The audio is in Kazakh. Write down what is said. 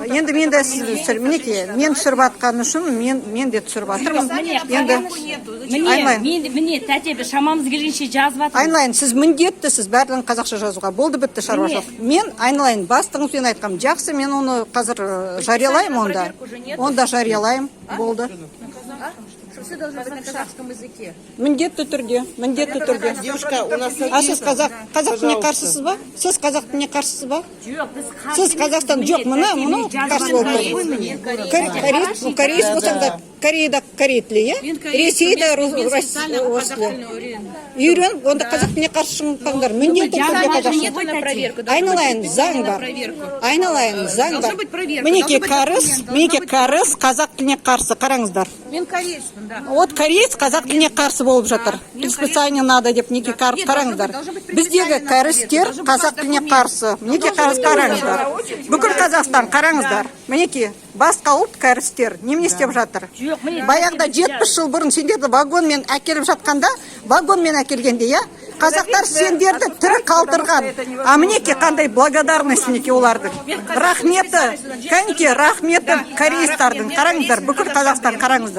Енді мен де сіз мінекей, мен түсіріп атқан үшін мен де түсіріп атырмын. Енді міне тәте біз шамамыз келгенше жазып атырмыз. Айналайын, сіз міндеттісіз бәрін қазақша жазуға. Болды бітті шаруашылық. Мен айналайын, бастығыңызбен айтқам. Жақсы, мен оны қазір жариялаймын онда. Онда жариялаймын. Болды. Все должно быть на казахском языке. Міндетті түрде. Девушка, у нас А сіз қазақ тіліне қарсысыз ба? Сіз қазақ тіліне қарсысыз ба? Сіз Қазақстан жоқ, мұны қарсы болып тұр. Кореец болсаң да Кореяда корей тілі, иә? Ресейде орыс тілі. Үйрен, онда қазақ тіліне қарсы шықпаңдар. Міндетті түрде қазақша. Айналайын, заң бар. Айналайын, заң бар. Мінекей қарыз қазақ тіліне қарсы. Қараңыздар. Мен корейспін, да. Вот кореец қазақ тіліне қарсы болып жатыр. Специально надо деп неге қараңыздар. Біздегі кәрістер қазақ тіліне қарсы. Неге қараңыздар. Бүкіл Қазақстан қараңыздар. Мінекей басқа ұлт кәрістер немене істеп жатыр. Баяғыда 70 жыл бұрын сендерді вагонмен әкеліп жатқанда, вагонмен әкелгенде, иә? Қазақтар сендерді тірі қалдырған. А мінекей қандай благодарность мінекей олардың. Рахметі, кәнекей рахметі кореецтардың. Қараңыздар, бүкіл Қазақстан қараңыздар.